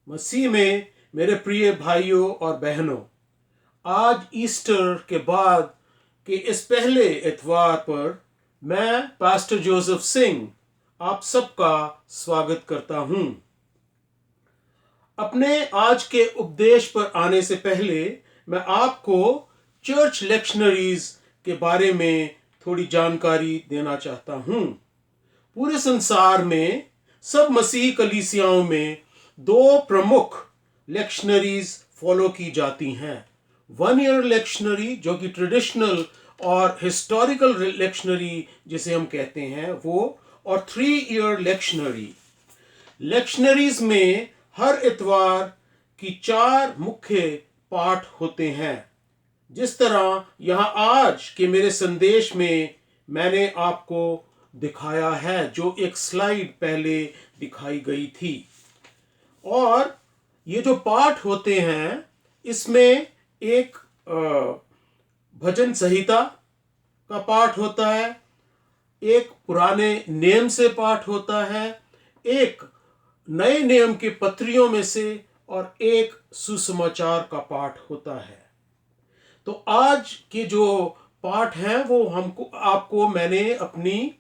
मसीह में मेरे प्रिय भाइयों और बहनों, आज ईस्टर के बाद के इस पहले इतवार पर मैं पास्टर जोसेफ सिंह आप सबका स्वागत करता हूं। अपने आज के उपदेश पर आने से पहले मैं आपको चर्च लेक्शनरीज के बारे में थोड़ी जानकारी देना चाहता हूं। पूरे संसार में सब मसीही कलीसियाओं में दो प्रमुख लेक्शनरीज फॉलो की जाती हैं। 1 ईयर लेक्शनरी जो कि ट्रेडिशनल और हिस्टोरिकल लेक्शनरी जिसे हम कहते हैं वो, और 3 ईयर लेक्शनरी। लेक्शनरीज में हर इतवार की 4 मुख्य पाठ होते हैं। जिस तरह यहाँ आज के मेरे संदेश में मैंने आपको दिखाया है, जो एक स्लाइड पहले दिखाई गई थी। और ये जो पाठ होते हैं इसमें एक भजन संहिता का पाठ होता है, एक पुराने नियम से पाठ होता है, एक नए नियम के पत्रियों में से, और एक सुसमाचार का पाठ होता है। तो आज के जो पाठ हैं वो आपको मैंने अपनी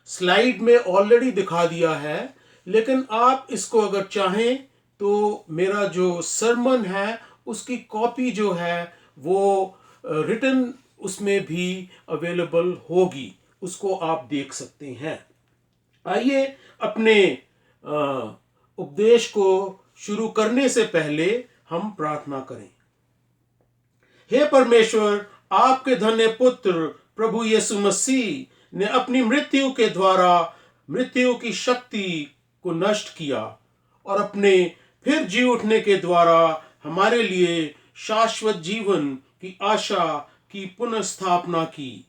स्लाइड में ऑलरेडी दिखा दिया है, लेकिन आप इसको अगर चाहें तो मेरा जो सरमन है उसकी कॉपी जो है वो रिटन उसमें भी अवेलेबल होगी, उसको आप देख सकते हैं। आइए अपने उपदेश को शुरू करने से पहले हम प्रार्थना करें। हे परमेश्वर, आपके धन्य पुत्र प्रभु यीशु मसीह ने अपनी मृत्यु के द्वारा मृत्यु की शक्ति को नष्ट किया और अपने फिर जी उठने के द्वारा हमारे लिए शाश्वत जीवन की आशा की पुनर्स्थापना की।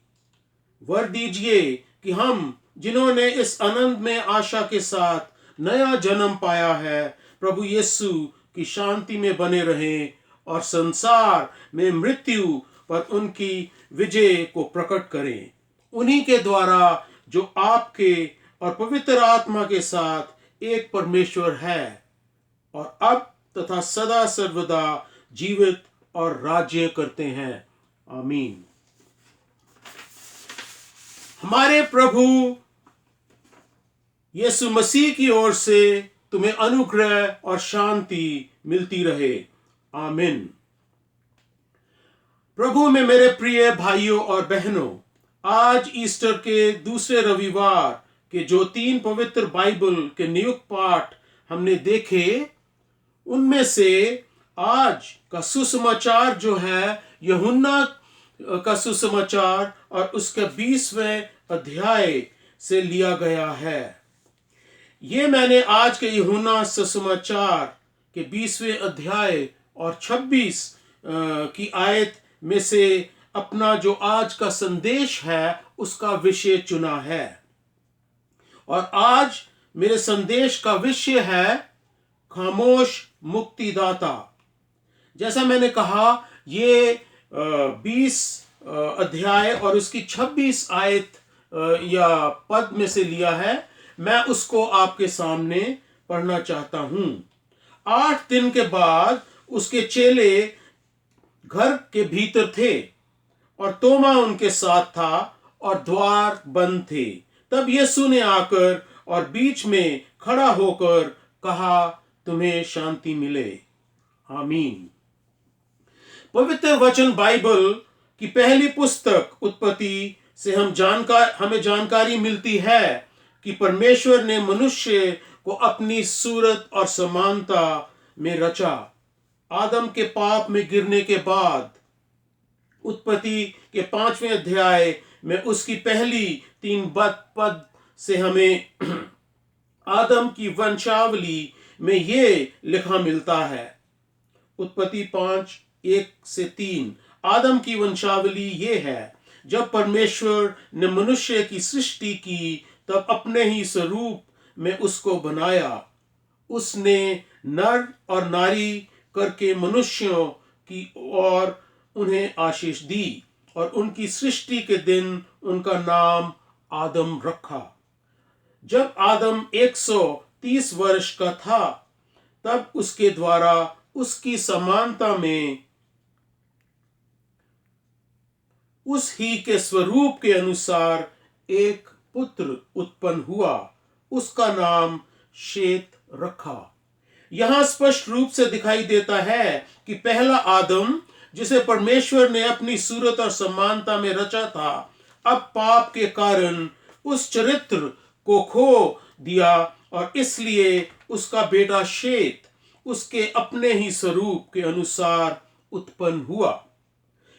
वर दीजिए कि हम जिन्होंने इस आनंद में आशा के साथ नया जन्म पाया है, प्रभु यीशु की शांति में बने रहें और संसार में मृत्यु पर उनकी विजय को प्रकट करें। उन्हीं के द्वारा जो आपके और पवित्र आत्मा के साथ एक परमेश्वर है और अब तथा सदा सर्वदा जीवित और राज्य करते हैं। आमीन। हमारे प्रभु यीशु मसीह की ओर से तुम्हें अनुग्रह और शांति मिलती रहे। आमीन। प्रभु में मेरे प्रिय भाइयों और बहनों, आज ईस्टर के दूसरे रविवार के जो 3 पवित्र बाइबल के नियुक्त पाठ हमने देखे, उनमें से आज का सुसमाचार जो है यूहन्ना का सुसमाचार और उसका 20वें अध्याय से लिया गया है। ये मैंने आज के यूहन्ना सुसमाचार के 20वें अध्याय और 26 की आयत में से अपना जो आज का संदेश है उसका विषय चुना है। और आज मेरे संदेश का विषय है खामोश मुक्तिदाता। जैसा मैंने कहा, ये 20 अध्याय और उसकी 26 आयत या पद में से लिया है। मैं उसको आपके सामने पढ़ना चाहता हूं। 8 दिन के बाद उसके चेले घर के भीतर थे और तोमा उनके साथ था और द्वार बंद थे। तब यीशु ने आकर और बीच में खड़ा होकर कहा, तुम्हें शांति मिले। आमीन। पवित्र वचन बाइबल की पहली पुस्तक उत्पत्ति से हमें जानकारी मिलती है कि परमेश्वर ने मनुष्य को अपनी सूरत और समानता में रचा। आदम के पाप में गिरने के बाद उत्पत्ति के 5वें अध्याय में उसकी पहली 3 पद से हमें आदम की वंशावली में ये लिखा मिलता है। उत्पत्ति 5:1-3 आदम की वंशावली ये है, जब परमेश्वर ने मनुष्य की सृष्टि की तब अपने ही स्वरूप में उसको बनाया। उसने नर और नारी करके मनुष्यों की ओर उन्हें आशीष दी और उनकी सृष्टि के दिन उनका नाम आदम रखा। जब आदम 130 वर्ष का था तब उसके द्वारा उसकी समानता में उस ही के स्वरूप के अनुसार एक पुत्र उत्पन्न हुआ, उसका नाम शेत रखा। यहां स्पष्ट रूप से दिखाई देता है कि पहला आदम, जिसे परमेश्वर ने अपनी सूरत और समानता में रचा था, अब पाप के कारण उस चरित्र को खो दिया और इसलिए उसका बेटा शेत उसके अपने ही स्वरूप के अनुसार उत्पन्न हुआ।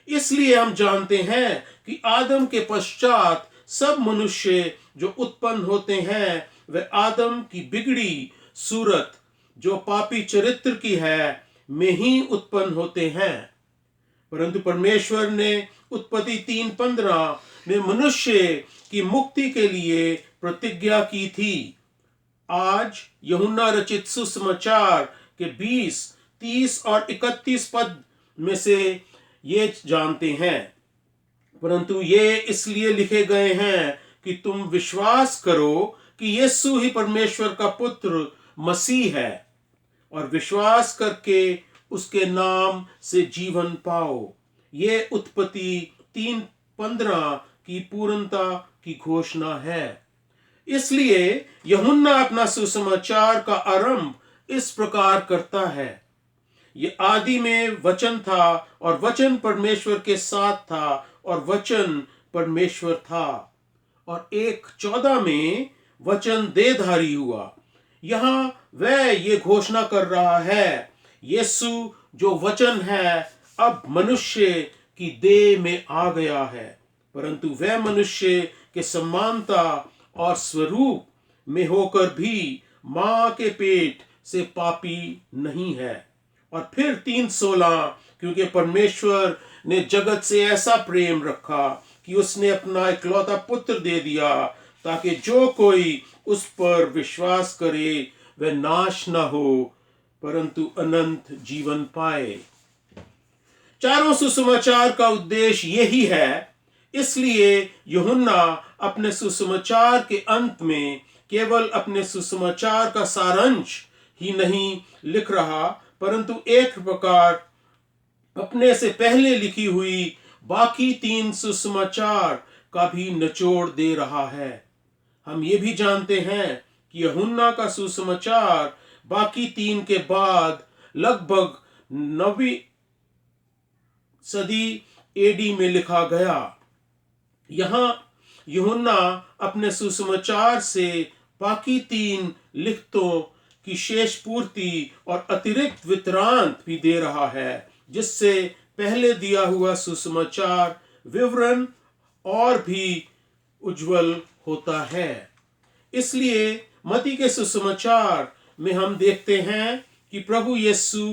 इसलिए हम जानते हैं कि आदम के पश्चात सब मनुष्य जो उत्पन्न होते हैं वे आदम की बिगड़ी सूरत, जो पापी चरित्र की है, में ही उत्पन्न होते हैं। परंतु परमेश्वर ने उत्पत्ति 3:15 में मनुष्य की मुक्ति के लिए प्रतिज्ञा की थी। आज यूहन्ना रचित सुसमाचार के 20, 30 और 31 पद में से ये जानते हैं, परंतु ये इसलिए लिखे गए हैं कि तुम विश्वास करो कि यीशु ही परमेश्वर का पुत्र मसीह है और विश्वास करके उसके नाम से जीवन पाओ। ये उत्पत्ति 3:15 की पूर्णता की घोषणा है। इसलिए यूहन्ना अपना सुसमाचार का आरंभ इस प्रकार करता है, ये आदि में वचन था और वचन परमेश्वर के साथ था और वचन परमेश्वर था। और 1:14 में वचन देहधारी हुआ। यहां वह ये घोषणा कर रहा है, यीशु जो वचन है अब मनुष्य की देह में आ गया है, परंतु वह मनुष्य के समानता और स्वरूप में होकर भी मां के पेट से पापी नहीं है। और फिर 3:16, क्योंकि परमेश्वर ने जगत से ऐसा प्रेम रखा कि उसने अपना इकलौता पुत्र दे दिया, ताकि जो कोई उस पर विश्वास करे वह नाश न हो, परंतु अनंत जीवन पाए। चारों सुसमाचार का उद्देश्य यही है। इसलिए यूहन्ना अपने सुसमाचार के अंत में केवल अपने सुसमाचार का सारांश ही नहीं लिख रहा, परंतु एक प्रकार अपने से पहले लिखी हुई बाकी 3 सुसमाचार का भी निचोड़ दे रहा है। हम ये भी जानते हैं कि यूहन्ना का सुसमाचार बाकी 3 के बाद लगभग 9वीं सदी एडी में लिखा गया। यहाँ यूहन्ना अपने सुसमाचार से बाकी 3 लिखतों की शेष पूर्ति और अतिरिक्त वितरांत भी दे रहा है, जिससे पहले दिया हुआ सुसमाचार विवरण और भी उज्जवल होता है। इसलिए मत्ती के सुसमाचार में हम देखते हैं कि प्रभु यीशु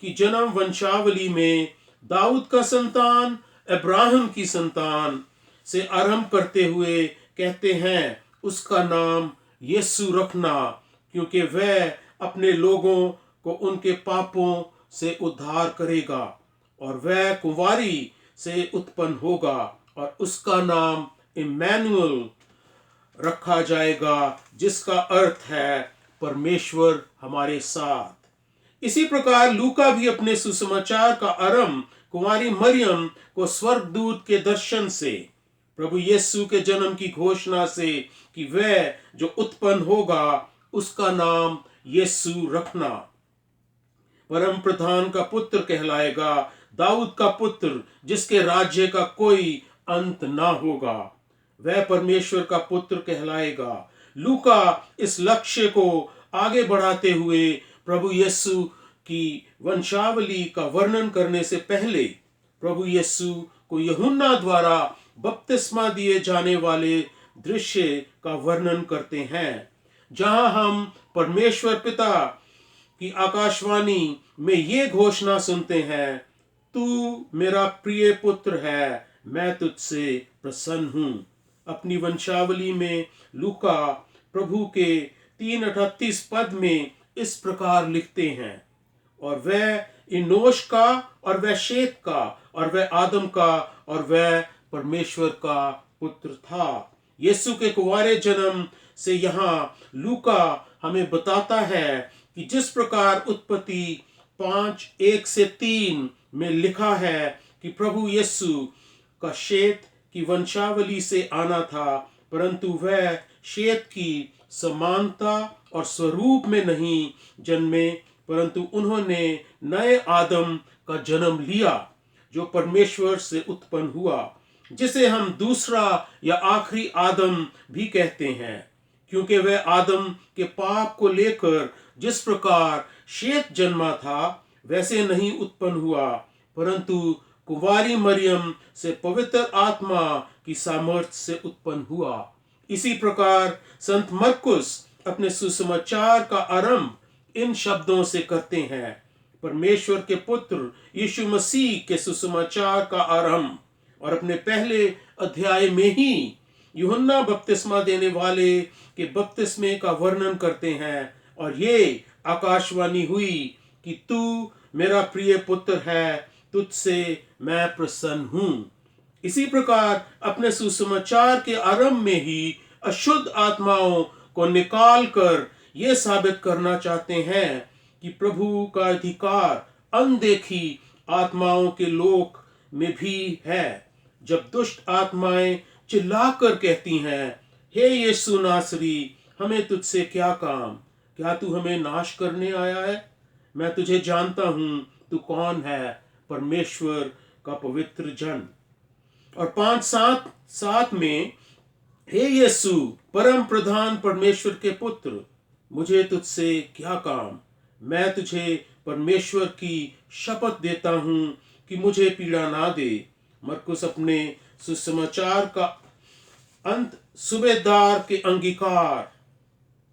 की जन्म वंशावली में दाऊद का संतान, अब्राहम की संतान से आरंभ करते हुए कहते हैं, उसका नाम यीशु रखना, क्योंकि वह अपने लोगों को उनके पापों से उद्धार करेगा और वह कुंवारी से उत्पन्न होगा और उसका नाम इम्मानुएल रखा जाएगा, जिसका अर्थ है परमेश्वर हमारे साथ। इसी प्रकार लूका भी अपने सुसमाचार का आरंभ कुंवारी मरियम को स्वर्गदूत के दर्शन से, प्रभु यीशु के जन्म की घोषणा से कि वह जो उत्पन्न होगा उसका नाम यीशु रखना, परम प्रधान का पुत्र कहलाएगा, दाऊद का पुत्र, जिसके राज्य का कोई अंत ना होगा, वह परमेश्वर का पुत्र कहलाएगा। लूका इस लक्ष्य को आगे बढ़ाते हुए प्रभु यीशु की वंशावली का वर्णन करने से पहले प्रभु यीशु को यूहन्ना द्वारा बपतिस्मा दिए जाने वाले दृश्य का वर्णन करते हैं, जहां हम परमेश्वर पिता की आकाशवाणी में ये घोषणा सुनते हैं, तू मेरा प्रिय पुत्र है, मैं तुझसे प्रसन्न हूं। अपनी वंशावली में लूका प्रभु के 3:38 पद में इस प्रकार लिखते हैं, और वह इनोश का और वह शेत का और वह आदम का और वह परमेश्वर का पुत्र था। यीशु के कुंवारे जन्म से यहाँ लूका हमें बताता है कि जिस प्रकार उत्पत्ति 5:1-3 में लिखा है कि प्रभु यीशु का शेत की वंशावली से आना था, परंतु वह शेत की समानता और स्वरूप में नहीं जन्मे, परंतु उन्होंने नए आदम का जन्म लिया जो परमेश्वर से उत्पन्न हुआ, जिसे हम दूसरा या आखिरी आदम भी कहते हैं, क्योंकि वह आदम के पाप को लेकर जिस प्रकार शेत जन्मा था वैसे नहीं उत्पन्न हुआ, परंतु कुंवारी मरियम से पवित्र आत्मा की सामर्थ्य से उत्पन्न हुआ। इसी प्रकार संत मरकुस अपने सुसमाचार का आरंभ इन शब्दों से करते हैं, परमेश्वर के पुत्र यीशु मसीह के सुसमाचार का आरंभ, और अपने पहले अध्याय में ही यूहन्ना बपतिस्मा देने वाले के बपतिस्मे का वर्णन करते हैं, और ये आकाशवाणी हुई कि तू मेरा प्रिय पुत्र है, तुझसे मैं प्रसन्न हूँ। इसी प्रकार अपने सुसमाचार के आरंभ में ही अशुद्ध आत्माओं को निकाल कर ये साबित करना चाहते हैं कि प्रभु का अधिकार अनदेखी आत्माओं के लोक में भी है। जब दुष्ट आत्माएं चिल्लाकर कहती हैं, हे यीशु नासरी, हमें तुझसे क्या काम, क्या तू हमें नाश करने आया है? मैं तुझे जानता हूं, तू कौन है, परमेश्वर का पवित्र जन। और 5:7 में, हे यीशु परम प्रधान परमेश्वर के पुत्र, मुझे तुझसे क्या काम, मैं तुझे परमेश्वर की शपथ देता हूं कि मुझे पीड़ा ना दे। मरकुस अपने सुसमाचार का अंत सूबेदार के अंगीकार,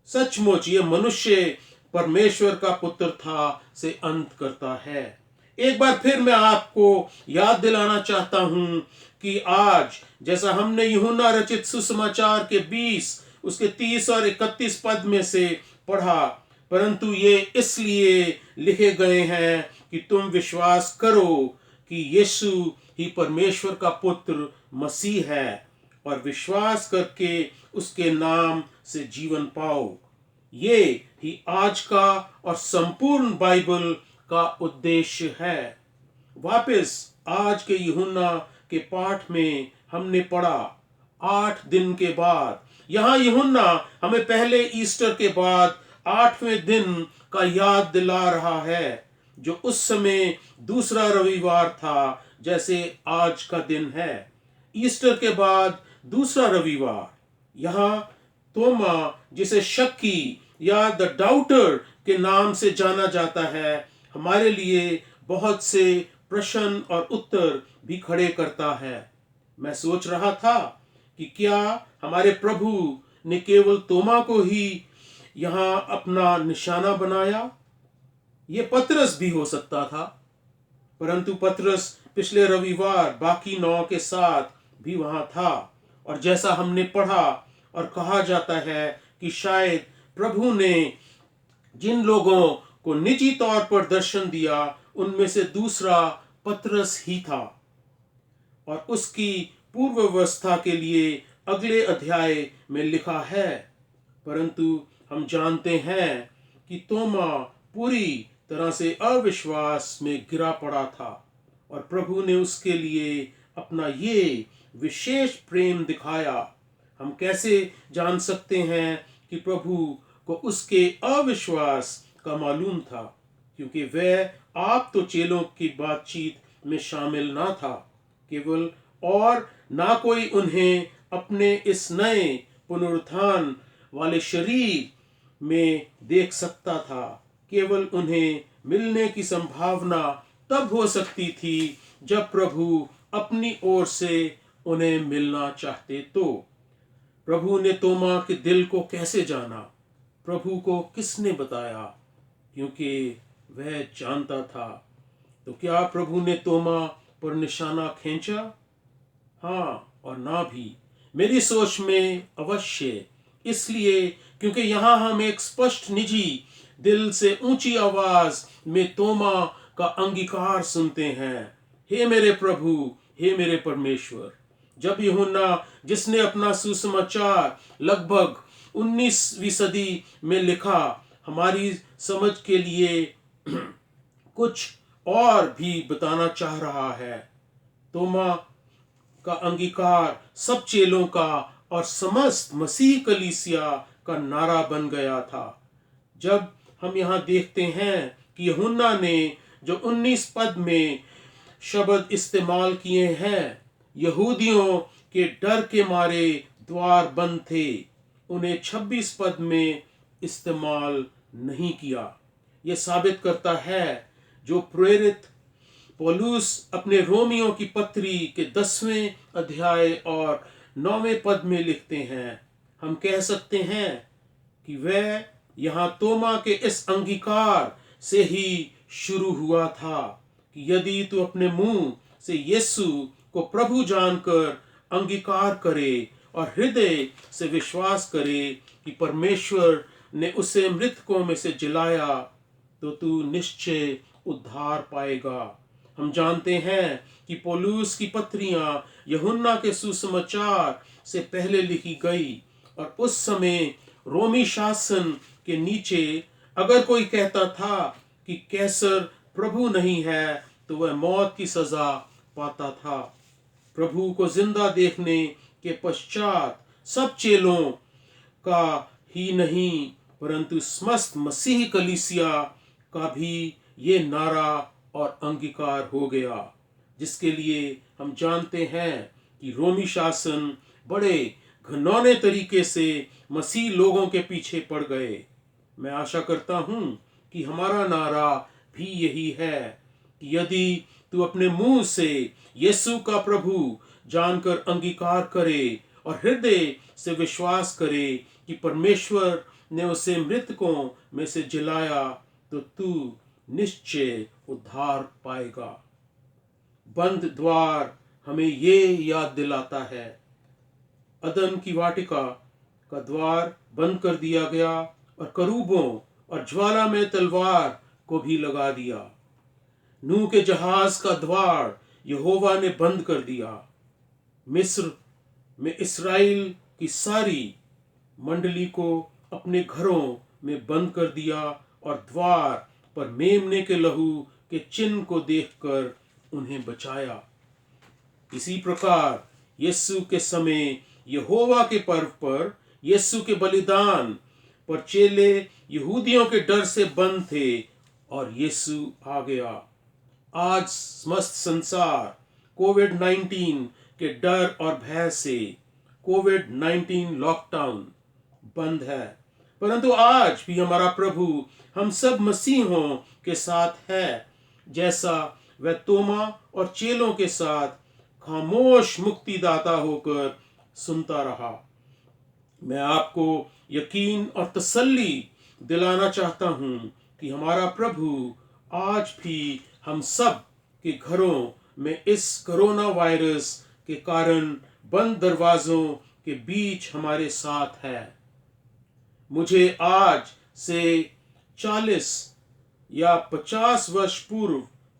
सचमुच ये मनुष्य परमेश्वर का पुत्र था, से अंत करता है। एक बार फिर मैं आपको याद दिलाना चाहता हूं कि आज जैसा हमने यूहन्ना रचित सुसमाचार के 20 उसके 30 और 31 पद में से पढ़ा, परंतु ये इसलिए लिखे गए हैं कि तुम विश्वास करो कि यीशु ही परमेश्वर का पुत्र मसीह है, और विश्वास करके उसके नाम से जीवन पाओ। ये ही आज का और संपूर्ण बाइबल का उद्देश्य है। वापस आज के यूहन्ना के पाठ में हमने पढ़ा 8 दिन के बाद, यहाँ यूहन्ना हमें पहले ईस्टर के बाद 8वें दिन का याद दिला रहा है, जो उस समय दूसरा रविवार था, जैसे आज का दिन है। ईस्टर के बाद दूसरा रविवार, यहाँ तोमा, जिसे शक्की या द डाउटर के नाम से जाना जाता है, हमारे लिए बहुत से प्रश्न और उत्तर भी खड़े करता है। मैं सोच रहा था कि क्या हमारे प्रभु ने केवल तोमा को ही यहाँ अपना निशाना बनाया? ये पतरस भी हो सकता था, परंतु पतरस पिछले रविवार बाकी 9 के साथ भी वहां था, और जैसा हमने पढ़ा और कहा जाता है कि शायद प्रभु ने जिन लोगों को निजी तौर पर दर्शन दिया उनमें से दूसरा पतरस ही था। और उसकी पूर्व व्यवस्था के लिए अगले अध्याय में लिखा है, परंतु हम जानते हैं कि तोमा पूरी तरह से अविश्वास में गिरा पड़ा था, और प्रभु ने उसके लिए अपना ये विशेष प्रेम दिखाया। हम कैसे जान सकते हैं कि प्रभु को उसके अविश्वास का मालूम था? क्योंकि वह आप तो चेलों की बातचीत में शामिल ना था केवल, और ना कोई उन्हें अपने इस नए पुनरुत्थान वाले शरीर में देख सकता था। केवल उन्हें मिलने की संभावना तब हो सकती थी जब प्रभु अपनी ओर से उन्हें मिलना चाहते। तो प्रभु ने तोमा के दिल को कैसे जाना? प्रभु को किसने बताया? क्योंकि वह जानता था। तो क्या प्रभु ने तोमा पर निशाना खींचा? हाँ और ना भी। मेरी सोच में अवश्य, इसलिए क्योंकि यहाँ हम एक स्पष्ट निजी दिल से ऊंची आवाज में तोमा का अंगीकार सुनते हैं, हे मेरे प्रभु, हे मेरे परमेश्वर। जब यूहन्ना, जिसने अपना सुसमाचार लगभग 19वीं सदी में लिखा, हमारी समझ के लिए कुछ और भी बताना चाह रहा है। तोमा का अंगीकार सब चेलों का और समस्त मसीह कलीसिया का नारा बन गया था। जब हम यहाँ देखते हैं कि यूहन्ना ने जो 19 पद में शब्द इस्तेमाल किए हैं, यहूदियों के डर के मारे द्वार बंद थे, उन्हें 26 पद में इस्तेमाल नहीं किया। यह साबित करता है जो प्रेरित पौलुस अपने रोमियों की पत्री के 10वें अध्याय और 9वें पद में लिखते हैं। हम कह सकते हैं कि वह यहाँ तोमा के इस अंगीकार से ही शुरू हुआ था कि यदि तू अपने मुंह से यीशु को प्रभु जानकर अंगीकार करे और हृदय से विश्वास करे कि परमेश्वर ने उसे मृतकों में से जिलाया, तो तू निश्चय उद्धार पाएगा। हम जानते हैं कि पौलुस की पत्रियां यूहन्ना के सुसमाचार से पहले लिखी गई और उस समय रोमी शासन के नीचे अगर कोई कहता था कि कैसर प्रभु नहीं है तो वह मौत की सजा पाता था। प्रभु को जिंदा देखने के पश्चात सब चेलों का ही नहीं परंतु समस्त मसीही कलीसिया का भी ये नारा और अंगीकार हो गया, जिसके लिए हम जानते हैं कि रोमी शासन बड़े घिनौने तरीके से मसीह लोगों के पीछे पड़ गए। मैं आशा करता हूं कि हमारा नारा भी यही है कि यदि तू अपने मुंह से यीशु का प्रभु जानकर अंगीकार करे और हृदय से विश्वास करे कि परमेश्वर ने उसे मृतकों में से जिलाया, तो तू निश्चय उद्धार पाएगा। बंद द्वार हमें ये याद दिलाता है, अदन की वाटिका का द्वार बंद कर दिया गया और करूबों और ज्वाला में तलवार को भी लगा दिया। नूह के जहाज का द्वार यहोवा ने बंद कर दिया। मिस्र में इस्राएल की सारी मंडली को अपने घरों में बंद कर दिया और द्वार पर मेमने के लहू के चिन्ह को देखकर उन्हें बचाया। इसी प्रकार यीशु के समय यहोवा के पर्व पर यीशु के बलिदान पर चेले यहूदियों के डर से बंद थे और यीशु आ गया। आज समस्त संसार कोविड-19 के डर और भय से कोविड-19 लॉकडाउन बंद है, परंतु आज भी हमारा प्रभु हम सब मसीहों के साथ है, जैसा वह तोमा और चेलों के साथ खामोश मुक्तिदाता होकर सुनता रहा। मैं आपको यकीन और तसल्ली दिलाना चाहता हूं कि हमारा प्रभु आज भी हम सब के घरों में इस कोरोना वायरस के कारण बंद दरवाजों के बीच हमारे साथ है। मुझे आज से 40 या 50 वर्ष पूर्व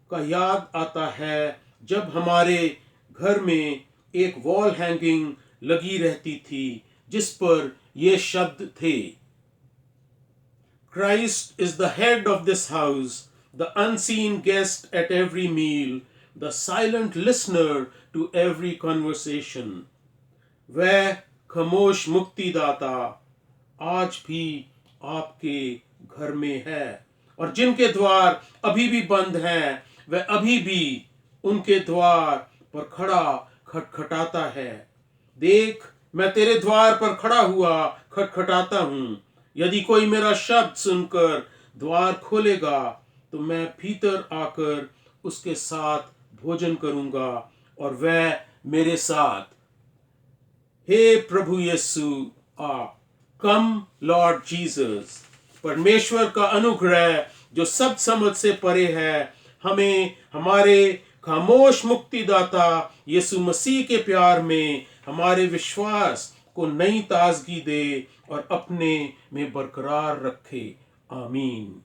का याद आता है, जब हमारे घर में एक वॉल हैंगिंग लगी रहती थी जिस पर ये शब्द थे, Christ is the head of this house, the unseen guest at every meal, the silent listener to every conversation. वह खामोश मुक्तिदाता आज भी आपके घर में है और जिनके द्वार अभी भी बंद हैं, वह अभी भी उनके द्वार पर खड़ा खटखटाता है। देख, मैं तेरे द्वार पर खड़ा हुआ खटखटाता हूँ। यदि कोई मेरा शब्द सुनकर द्वार खोलेगा तो मैं भीतर आकर उसके साथ भोजन करूंगा और वह मेरे साथ। हे प्रभु यीशु आ, कम लॉर्ड जीसस। परमेश्वर का अनुग्रह जो सब समझ से परे है, हमें हमारे खामोश मुक्तिदाता यीशु मसीह के प्यार में हमारे विश्वास को नई ताजगी दे और अपने में बरकरार रखे। आमीन।